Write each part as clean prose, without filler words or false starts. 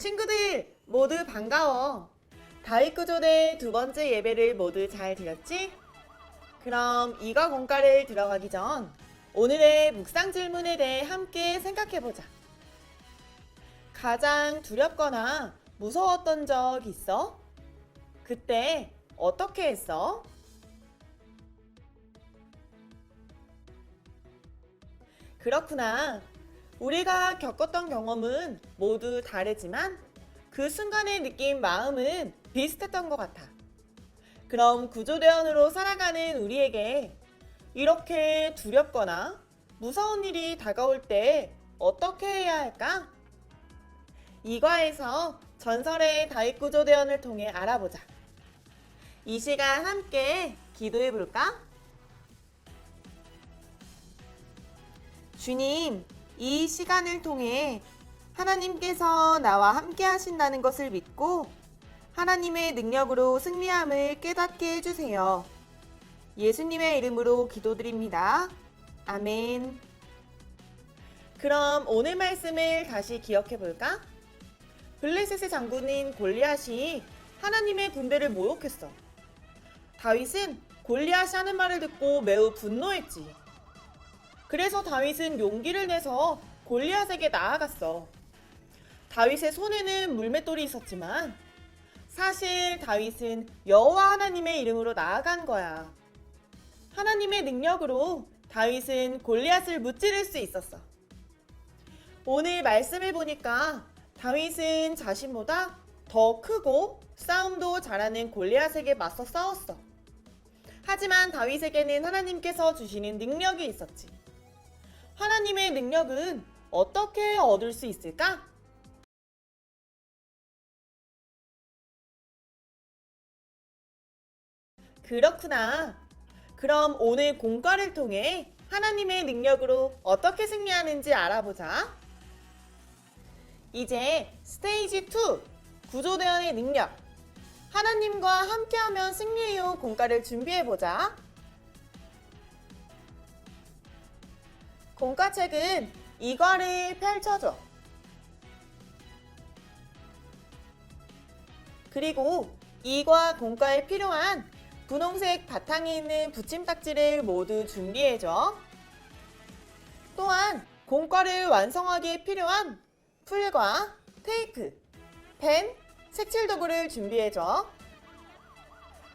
친구들 모두 반가워. 다윗구조대 두 번째 예배를 모두 잘 드렸지? 그럼 이과 공과를 들어가기 전 오늘의 묵상 질문에 대해 함께 생각해보자. 가장 두렵거나 무서웠던 적 있어? 그때 어떻게 했어? 그렇구나. 우리가 겪었던 경험은 모두 다르지만 그 순간에 느낀 마음은 비슷했던 것 같아. 그럼 구조대원으로 살아가는 우리에게 이렇게 두렵거나 무서운 일이 다가올 때 어떻게 해야 할까? 이과에서 전설의 다윗 구조대원을 통해 알아보자. 이 시간 함께 기도해 볼까? 주님, 이 시간을 통해 하나님께서 나와 함께 하신다는 것을 믿고 하나님의 능력으로 승리함을 깨닫게 해주세요. 예수님의 이름으로 기도드립니다. 아멘. 그럼 오늘 말씀을 다시 기억해 볼까? 블레셋의 장군인 골리앗이 하나님의 군대를 모욕했어. 다윗은 골리앗이 하는 말을 듣고 매우 분노했지. 그래서 다윗은 용기를 내서 골리앗에게 나아갔어. 다윗의 손에는 물맷돌이 있었지만 사실 다윗은 여호와 하나님의 이름으로 나아간 거야. 하나님의 능력으로 다윗은 골리앗을 무찌를 수 있었어. 오늘 말씀을 보니까 다윗은 자신보다 더 크고 싸움도 잘하는 골리앗에게 맞서 싸웠어. 하지만 다윗에게는 하나님께서 주시는 능력이 있었지. 하나님의 능력은 어떻게 얻을 수 있을까? 그렇구나. 그럼 오늘 공과를 통해 하나님의 능력으로 어떻게 승리하는지 알아보자. 이제 스테이지 2, 구조대원의 능력. 하나님과 함께하면 승리해요 공과를 준비해보자. 공과책은 이과를 펼쳐줘. 그리고 이과 공과에 필요한 분홍색 바탕이 있는 붙임딱지를 모두 준비해줘. 또한 공과를 완성하기에 필요한 풀과 테이프, 펜, 색칠 도구를 준비해줘.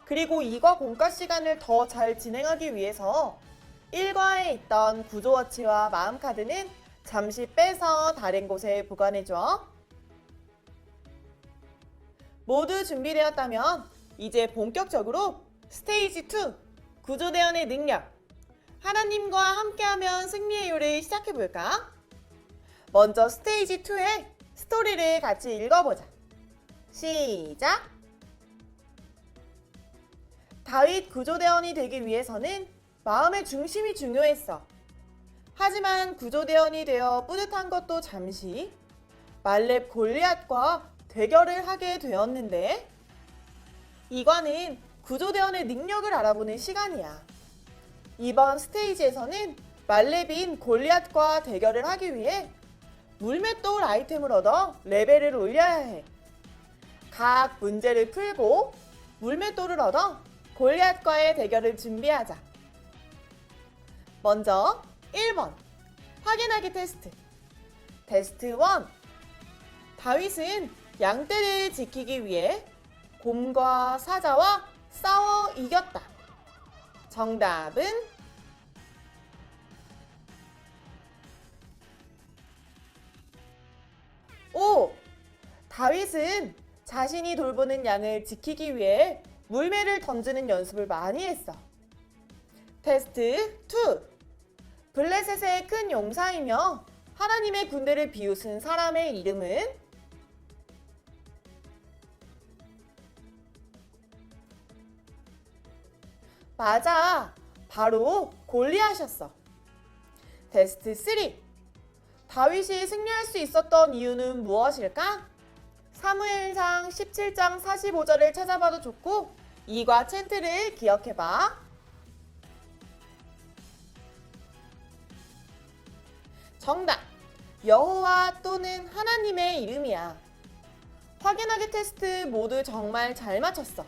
그리고 이과 공과 시간을 더 잘 진행하기 위해서 1과에 있던 구조워치와 마음카드는 잠시 빼서 다른 곳에 보관해줘. 모두 준비되었다면 이제 본격적으로 스테이지 2, 구조대원의 능력, 하나님과 함께하면 승리해요를 시작해볼까? 먼저 스테이지 2의 스토리를 같이 읽어보자. 시작! 다윗 구조대원이 되기 위해서는 마음의 중심이 중요했어. 하지만 구조대원이 되어 뿌듯한 것도 잠시 말렙 골리앗과 대결을 하게 되었는데 이과는 구조대원의 능력을 알아보는 시간이야. 이번 스테이지에서는 말렙인 골리앗과 대결을 하기 위해 물맷돌 아이템을 얻어 레벨을 올려야 해. 각 문제를 풀고 물맷돌을 얻어 골리앗과의 대결을 준비하자. 먼저 1번 확인하기 테스트. 테스트 1. 다윗은 양떼를 지키기 위해 곰과 사자와 싸워 이겼다. 정답은 O. 다윗은 자신이 돌보는 양을 지키기 위해 물매를 던지는 연습을 많이 했어. 테스트 2. 블레셋의 큰 용사이며 하나님의 군대를 비웃은 사람의 이름은? 맞아. 바로 골리앗이었어. 테스트 3. 다윗이 승리할 수 있었던 이유는 무엇일까? 사무엘상 17장 45절을 찾아봐도 좋고 이과 챈트를 기억해봐. 정답! 여호와 또는 하나님의 이름이야. 확인하기 테스트 모두 정말 잘 맞췄어.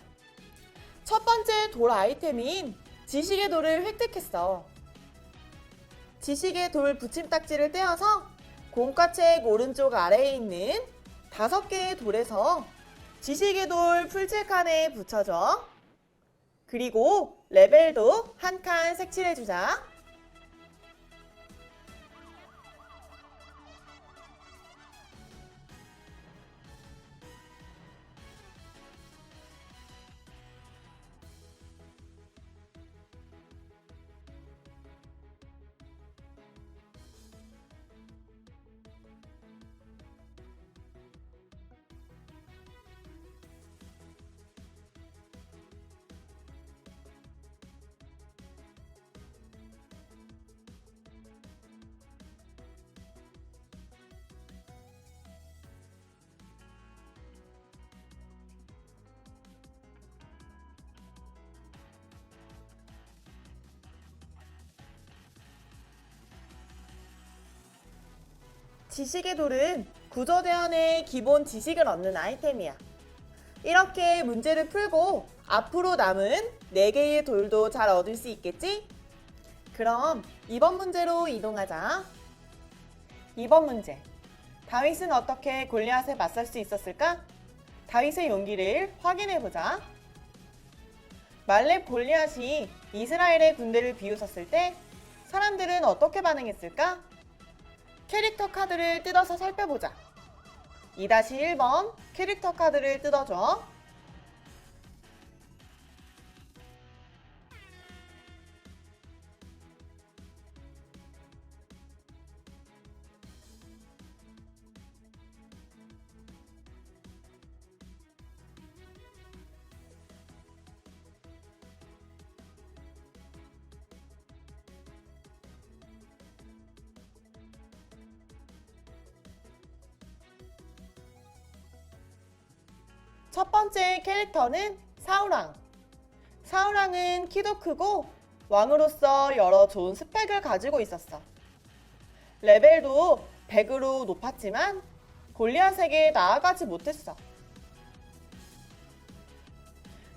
첫 번째 돌 아이템인 지식의 돌을 획득했어. 지식의 돌 붙임딱지를 떼어서 공과책 오른쪽 아래에 있는 5개의 돌에서 지식의 돌 풀칠칸에 붙여줘. 그리고 레벨도 한 칸 색칠해주자. 지식의 돌은 구조대원의 기본 지식을 얻는 아이템이야. 이렇게 문제를 풀고 앞으로 남은 4개의 돌도 잘 얻을 수 있겠지? 그럼 이번 문제로 이동하자. 이번 문제. 다윗은 어떻게 골리앗에 맞설 수 있었을까? 다윗의 용기를 확인해보자. 말렙 골리앗이 이스라엘의 군대를 비웃었을 때 사람들은 어떻게 반응했을까? 캐릭터 카드를 뜯어서 살펴보자. 2-1번 캐릭터 카드를 뜯어줘. 첫 번째 캐릭터는 사울왕. 사울왕은 키도 크고 왕으로서 여러 좋은 스펙을 가지고 있었어. 레벨도 100으로 높았지만 골리앗에게 나아가지 못했어.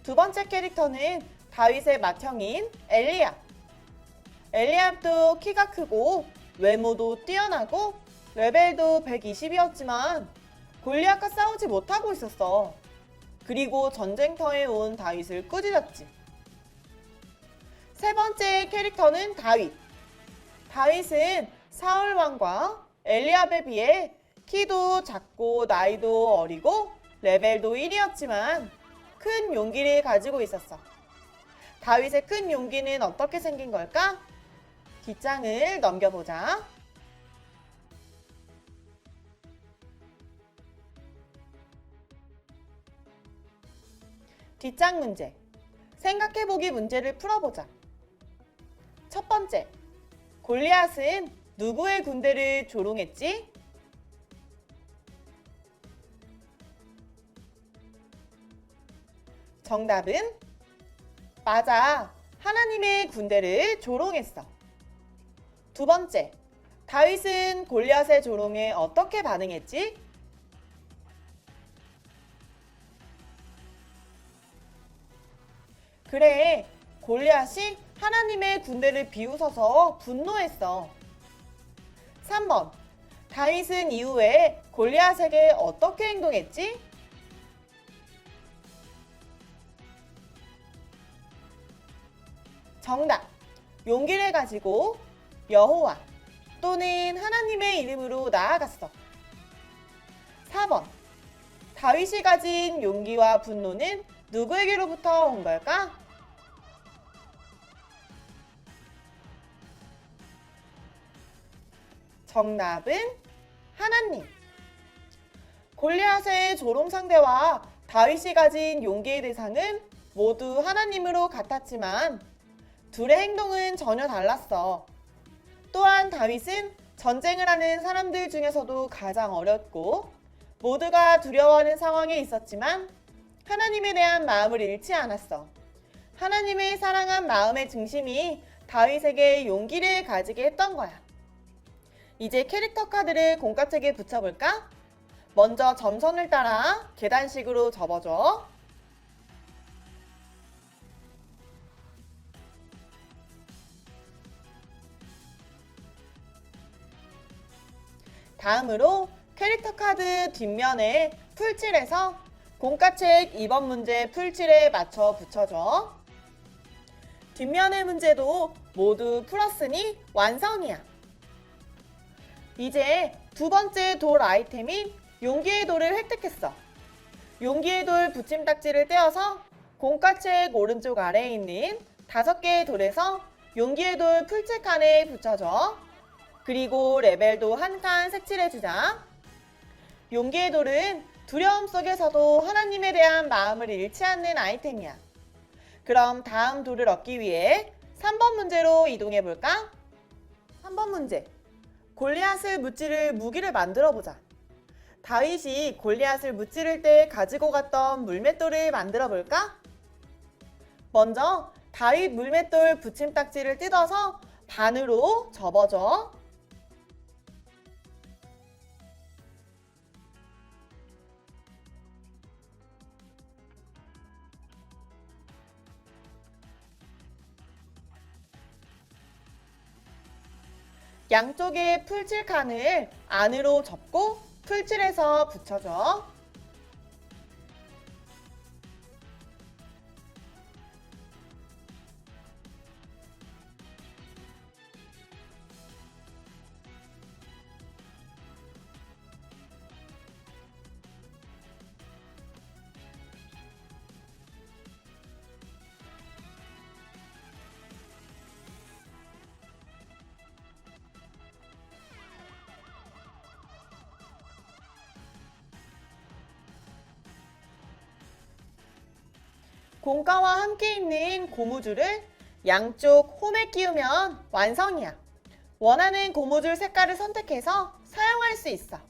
두 번째 캐릭터는 다윗의 맏형인 엘리압. 엘리압도 키가 크고 외모도 뛰어나고 레벨도 120이었지만 골리앗과 싸우지 못하고 있었어. 그리고 전쟁터에 온 다윗을 꾸짖었지. 세 번째 캐릭터는 다윗. 다윗은 사울 왕과 엘리압에 비해 키도 작고 나이도 어리고 레벨도 1이었지만 큰 용기를 가지고 있었어. 다윗의 큰 용기는 어떻게 생긴 걸까? 뒷장을 넘겨보자. 뒷장 문제. 생각해보기 문제를 풀어보자. 첫 번째. 골리앗은 누구의 군대를 조롱했지? 정답은 맞아. 하나님의 군대를 조롱했어. 두 번째. 다윗은 골리앗의 조롱에 어떻게 반응했지? 그래, 골리앗이 하나님의 군대를 비웃어서 분노했어. 3번. 다윗은 이후에 골리앗에게 어떻게 행동했지? 정답. 용기를 가지고 여호와 또는 하나님의 이름으로 나아갔어. 4번. 다윗이 가진 용기와 분노는 누구에게로부터 온 걸까? 정답은 하나님. 골리앗의 조롱 상대와 다윗이 가진 용기의 대상은 모두 하나님으로 같았지만 둘의 행동은 전혀 달랐어. 또한 다윗은 전쟁을 하는 사람들 중에서도 가장 어렸고 모두가 두려워하는 상황에 있었지만 하나님에 대한 마음을 잃지 않았어. 하나님의 사랑한 마음의 중심이 다윗에게 용기를 가지게 했던 거야. 이제 캐릭터 카드를 공과책에 붙여볼까? 먼저 점선을 따라 계단식으로 접어줘. 다음으로 캐릭터 카드 뒷면에 풀칠해서 공과책 2번 문제 풀칠에 맞춰 붙여줘. 뒷면의 문제도 모두 풀었으니 완성이야. 이제 두 번째 돌 아이템인 용기의 돌을 획득했어. 용기의 돌 붙임딱지를 떼어서 공과책 오른쪽 아래에 있는 5개의 돌에서 용기의 돌 풀칠 칸에 붙여줘. 그리고 레벨도 한 칸 색칠해주자. 용기의 돌은 두려움 속에서도 하나님에 대한 마음을 잃지 않는 아이템이야. 그럼 다음 돌을 얻기 위해 3번 문제로 이동해볼까? 3번 문제. 골리앗을 무찌를 무기를 만들어보자. 다윗이 골리앗을 무찌를 때 가지고 갔던 물맷돌을 만들어볼까? 먼저 다윗 물맷돌 붙임딱지를 뜯어서 반으로 접어줘. 양쪽의 풀칠 칸을 안으로 접고 풀칠해서 붙여줘. 공과와 함께 있는 고무줄을 양쪽 홈에 끼우면 완성이야. 원하는 고무줄 색깔을 선택해서 사용할 수 있어.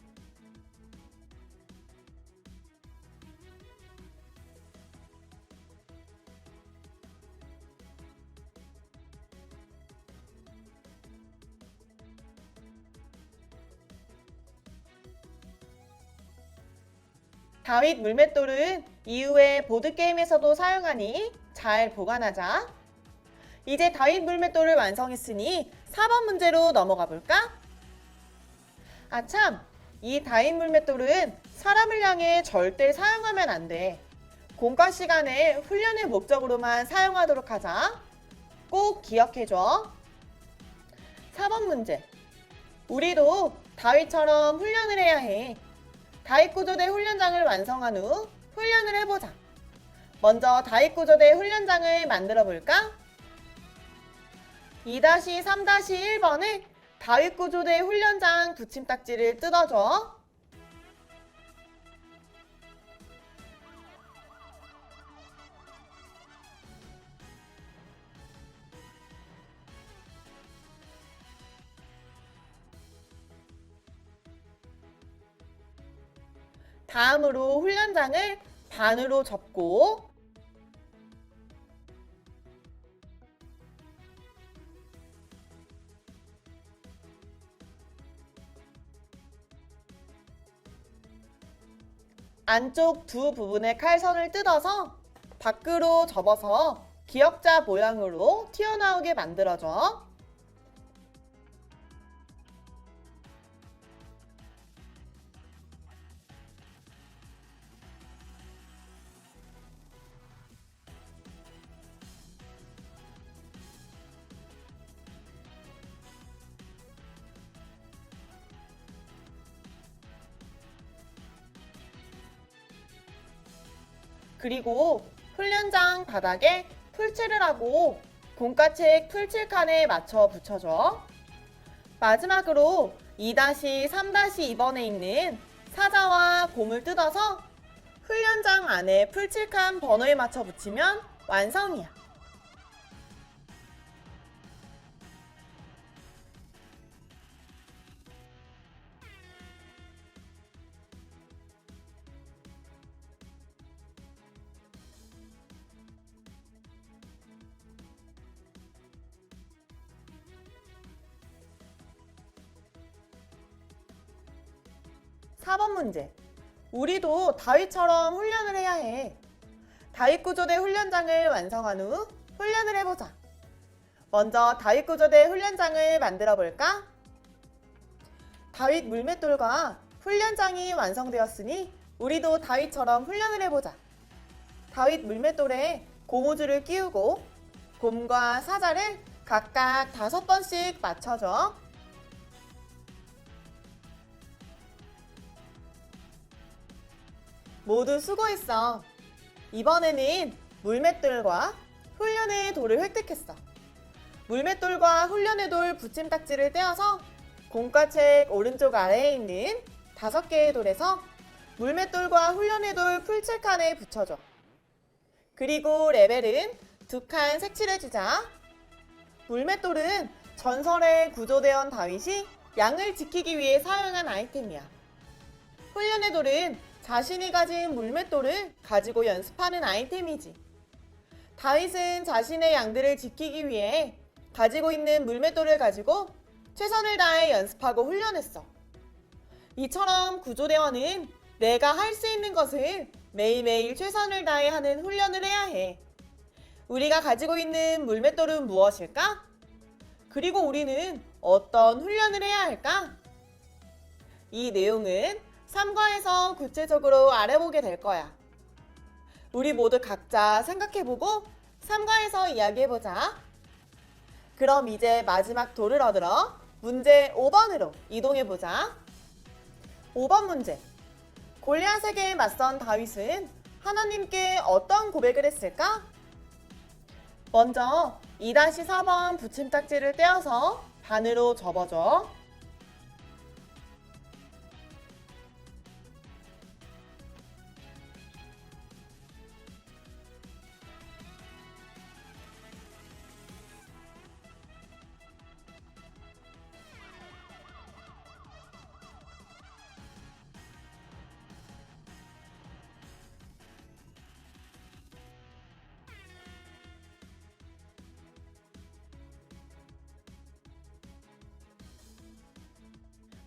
다윗 물맷돌은 이후에 보드게임에서도 사용하니 잘 보관하자. 이제 다윗 물맷돌을 완성했으니 4번 문제로 넘어가 볼까? 아참! 이 다윗 물맷돌은 사람을 향해 절대 사용하면 안 돼. 공과 시간에 훈련의 목적으로만 사용하도록 하자. 꼭 기억해줘. 4번 문제. 우리도 다윗처럼 훈련을 해야 해. 다윗 구조대 훈련장을 완성한 후 훈련을 해보자. 먼저 다윗 구조대 훈련장을 만들어 볼까? 2-3-1번에 다윗 구조대 훈련장 붙임딱지를 뜯어줘. 다음으로 훈련장을 반으로 접고 안쪽 두 부분의 칼선을 뜯어서 밖으로 접어서 기역자 모양으로 튀어나오게 만들어줘. 그리고 훈련장 바닥에 풀칠을 하고 공과책 풀칠칸에 맞춰 붙여줘. 마지막으로 2-3-2번에 있는 사자와 곰을 뜯어서 훈련장 안에 풀칠칸 번호에 맞춰 붙이면 완성이야. 4번 문제. 우리도 다윗처럼 훈련을 해야 해. 다윗구조대 훈련장을 완성한 후 훈련을 해보자. 먼저 다윗구조대 훈련장을 만들어 볼까? 다윗 물맷돌과 훈련장이 완성되었으니 우리도 다윗처럼 훈련을 해보자. 다윗 물맷돌에 고무줄을 끼우고 곰과 사자를 각각 5번씩 맞춰줘. 모두 수고했어. 이번에는 물맷돌과 훈련의 돌을 획득했어. 물맷돌과 훈련의 돌 붙임딱지를 떼어서 공과책 오른쪽 아래에 있는 5개의 돌에서 물맷돌과 훈련의 돌 풀칠칸에 붙여줘. 그리고 레벨은 2칸 색칠해주자. 물맷돌은 전설의 구조대원 다윗이 양을 지키기 위해 사용한 아이템이야. 훈련의 돌은 자신이 가진 물맷돌을 가지고 연습하는 아이템이지. 다윗은 자신의 양들을 지키기 위해 가지고 있는 물맷돌을 가지고 최선을 다해 연습하고 훈련했어. 이처럼 구조대원은 내가 할 수 있는 것을 매일매일 최선을 다해 하는 훈련을 해야 해. 우리가 가지고 있는 물맷돌은 무엇일까? 그리고 우리는 어떤 훈련을 해야 할까? 이 내용은 3과에서 구체적으로 알아보게 될 거야. 우리 모두 각자 생각해보고 3과에서 이야기해보자. 그럼 이제 마지막 돌을 얻으러 문제 5번으로 이동해보자. 5번 문제. 골리앗에게 맞선 다윗은 하나님께 어떤 고백을 했을까? 먼저 2-4번 붙임딱지를 떼어서 반으로 접어줘.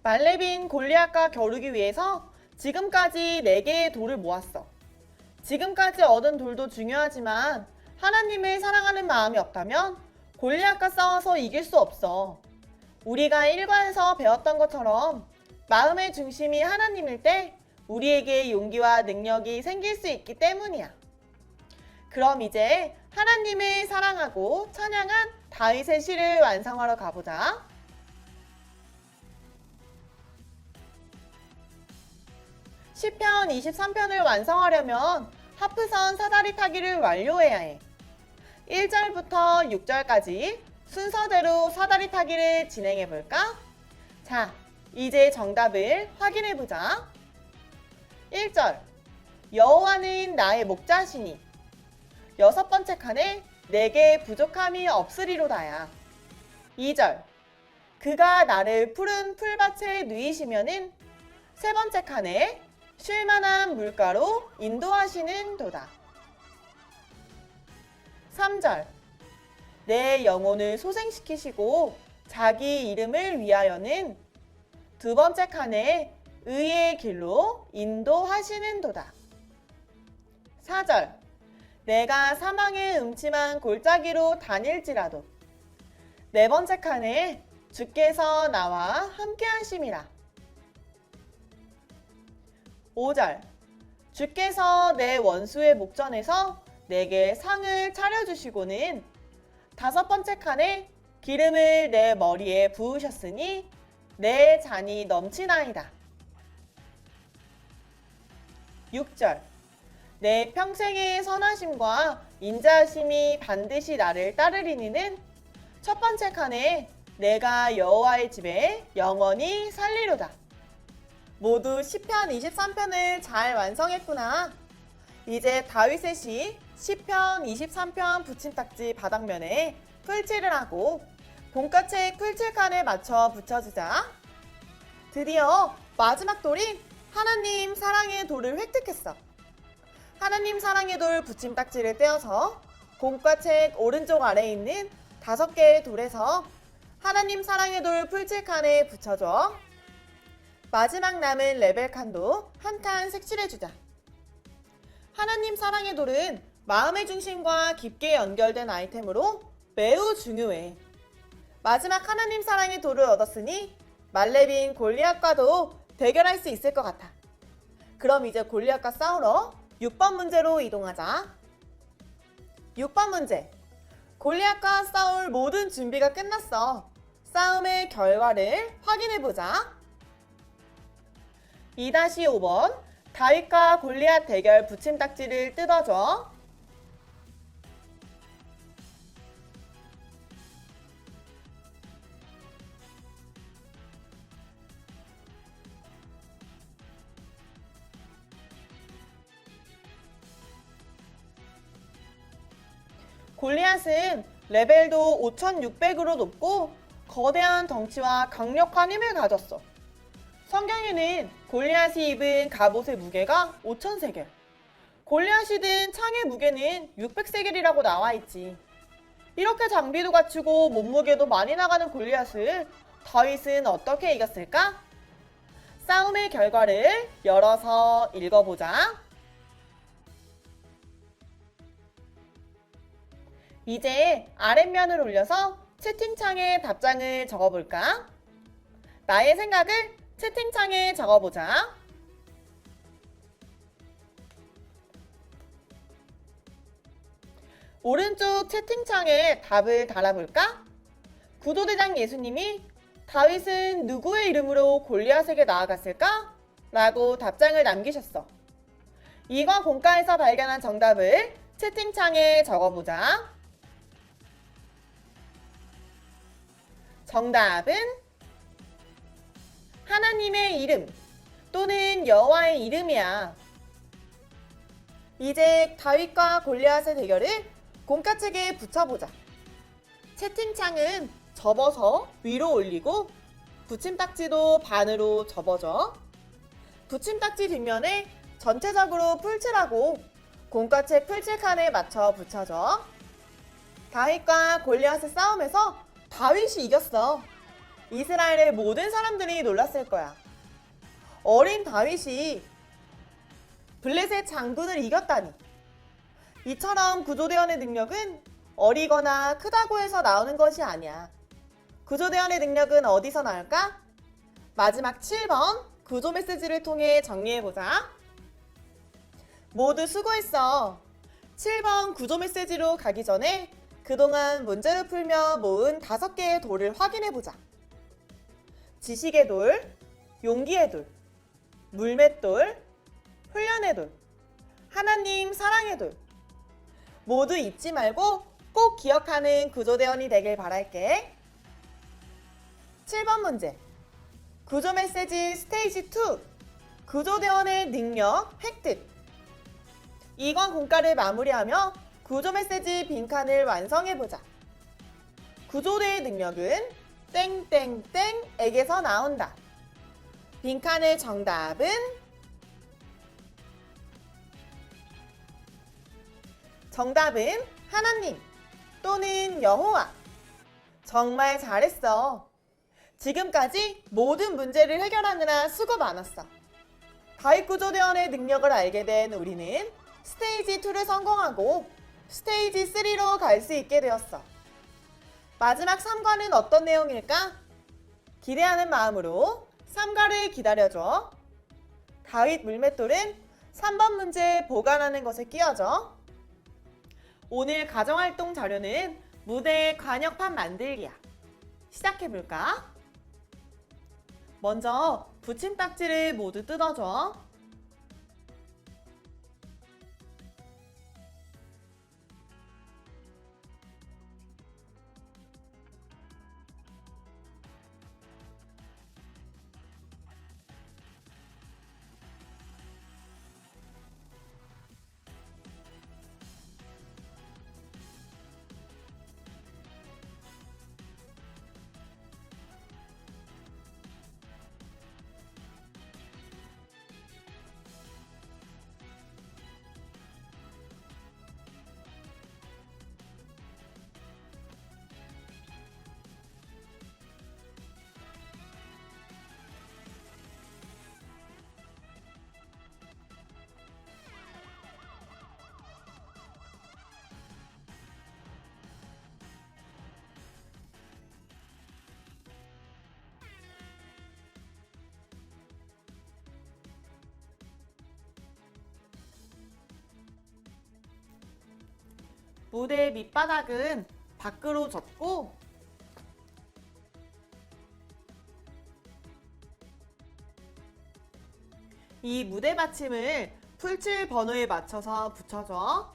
말레빈 골리앗과 겨루기 위해서 지금까지 4개의 돌을 모았어. 지금까지 얻은 돌도 중요하지만 하나님을 사랑하는 마음이 없다면 골리앗과 싸워서 이길 수 없어. 우리가 1과에서 배웠던 것처럼 마음의 중심이 하나님일 때 우리에게 용기와 능력이 생길 수 있기 때문이야. 그럼 이제 하나님을 사랑하고 찬양한 다윗의 시를 완성하러 가보자. 시편 23편을 완성하려면 하프선 사다리 타기를 완료해야 해. 1절부터 6절까지 순서대로 사다리 타기를 진행해 볼까? 자, 이제 정답을 확인해 보자. 1절. 여호와는 나의 목자시니 6번째 칸에 내게 부족함이 없으리로다야. 2절. 그가 나를 푸른 풀밭에 누이시면은 3번째 칸에 쉴만한 물가로 인도하시는 도다. 3절. 내 영혼을 소생시키시고 자기 이름을 위하여는 2번째 칸에 의의 길로 인도하시는 도다. 4절. 내가 사망의 음침한 골짜기로 다닐지라도 4번째 칸에 주께서 나와 함께 하심이라. 5절. 주께서 내 원수의 목전에서 내게 상을 차려주시고는 5번째 칸에 기름을 내 머리에 부으셨으니 내 잔이 넘치나이다. 6절. 내 평생의 선하심과 인자하심이 반드시 나를 따르리니는 1번째 칸에 내가 여호와의 집에 영원히 살리로다. 모두 시편 23편을 잘 완성했구나. 이제 다윗의 시 시편 23편 붙임딱지 바닥면에 풀칠을 하고 본가책 풀칠칸에 맞춰 붙여주자. 드디어 마지막 돌인 하나님 사랑의 돌을 획득했어. 하나님 사랑의 돌 붙임딱지를 떼어서 본가책 오른쪽 아래에 있는 5개의 돌에서 하나님 사랑의 돌 풀칠칸에 붙여줘. 마지막 남은 레벨 칸도 한 칸 색칠해주자. 하나님 사랑의 돌은 마음의 중심과 깊게 연결된 아이템으로 매우 중요해. 마지막 하나님 사랑의 돌을 얻었으니 말레빈 골리앗과도 대결할 수 있을 것 같아. 그럼 이제 골리앗과 싸우러 6번 문제로 이동하자. 6번 문제. 골리앗과 싸울 모든 준비가 끝났어. 싸움의 결과를 확인해보자. 2-5번. 다윗과 골리앗 대결 붙임딱지를 뜯어줘. 골리앗은 레벨도 5600으로 높고 거대한 덩치와 강력한 힘을 가졌어. 성경에는 골리앗이 입은 갑옷의 무게가 5000세겔, 골리앗이 든 창의 무게는 600세겔이라고 나와있지. 이렇게 장비도 갖추고 몸무게도 많이 나가는 골리앗을 다윗은 어떻게 이겼을까? 싸움의 결과를 열어서 읽어보자. 이제 아랫면을 올려서 채팅창에 답장을 적어볼까? 나의 생각을 채팅창에 적어보자. 오른쪽 채팅창에 답을 달아볼까? 구도대장 예수님이 다윗은 누구의 이름으로 골리앗에게 나아갔을까? 라고 답장을 남기셨어. 이과 공과에서 발견한 정답을 채팅창에 적어보자. 정답은 하나님의 이름 또는 여호와의 이름이야. 이제 다윗과 골리앗의 대결을 공과책에 붙여보자. 채팅창은 접어서 위로 올리고 붙임딱지도 반으로 접어줘. 붙임딱지 뒷면에 전체적으로 풀칠하고 공과책 풀칠칸에 맞춰 붙여줘. 다윗과 골리앗의 싸움에서 다윗이 이겼어. 이스라엘의 모든 사람들이 놀랐을 거야. 어린 다윗이 블레셋 장군을 이겼다니. 이처럼 구조대원의 능력은 어리거나 크다고 해서 나오는 것이 아니야. 구조대원의 능력은 어디서 나올까? 마지막 7번 구조 메시지를 통해 정리해보자. 모두 수고했어. 7번 구조 메시지로 가기 전에 그동안 문제를 풀며 모은 5개의 돌을 확인해보자. 지식의 돌, 용기의 돌, 물맷돌, 훈련의 돌, 하나님 사랑의 돌. 모두 잊지 말고 꼭 기억하는 구조대원이 되길 바랄게. 7번 문제. 구조 메시지 스테이지 2. 구조대원의 능력 획득. 2권 공과를 마무리하며 구조 메시지 빈칸을 완성해보자. 구조대의 능력은 땡땡땡에게서 나온다. 빈칸의 정답은 정답은 하나님 또는 여호와. 정말 잘했어. 지금까지 모든 문제를 해결하느라 수고 많았어. 다윗 구조대원의 능력을 알게 된 우리는 스테이지 2를 성공하고 스테이지 3로 갈 수 있게 되었어. 마지막 3과는 어떤 내용일까? 기대하는 마음으로 3과를 기다려줘. 다윗 물맷돌은 3번 문제 보관하는 것에 끼워줘. 오늘 가정활동 자료는 무대 관역판 만들기야. 시작해볼까? 먼저 붙임딱지를 모두 뜯어줘. 무대 밑바닥은 밖으로 졌고 이 무대 받침을 풀칠 번호에 맞춰서 붙여줘.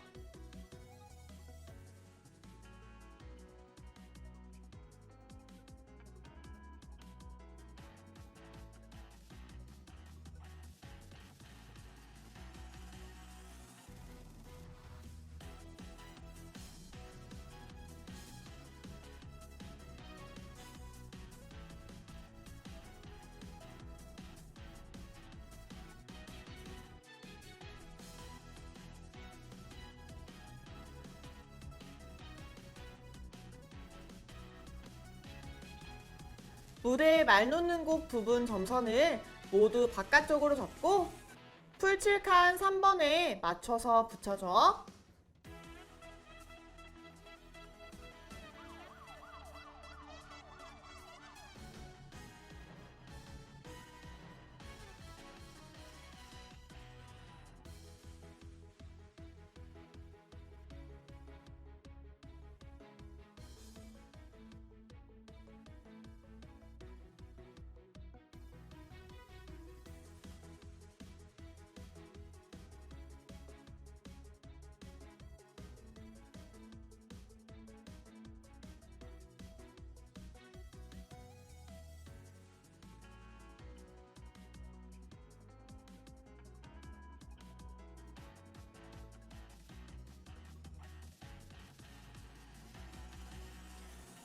무대에 말 놓는 곳 부분 점선을 모두 바깥쪽으로 접고 풀칠칸 3번에 맞춰서 붙여줘.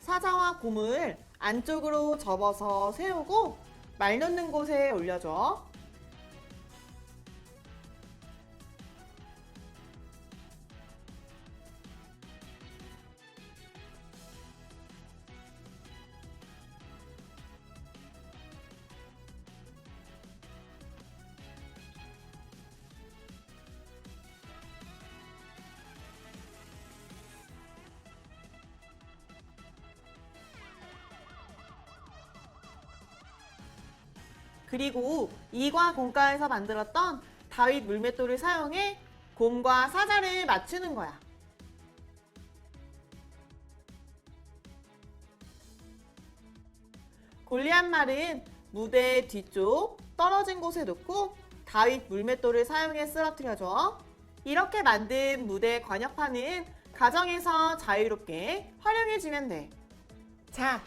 사자와 곰을 안쪽으로 접어서 세우고 말 놓는 곳에 올려줘. 그리고 이과 공과에서 만들었던 다윗 물맷돌을 사용해 곰과 사자를 맞추는 거야. 골리앗 말은 무대 뒤쪽 떨어진 곳에 놓고 다윗 물맷돌을 사용해 쓰러뜨려줘. 이렇게 만든 무대 관역판은 가정에서 자유롭게 활용해주면 돼. 자,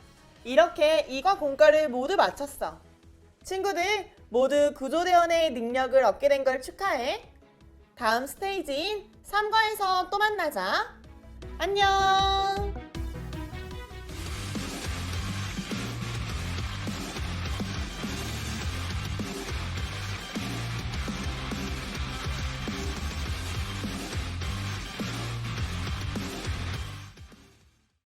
이렇게 이과 공과를 모두 마쳤어. 친구들 모두 구조대원의 능력을 얻게 된 걸 축하해. 다음 스테이지인 3과에서 또 만나자. 안녕.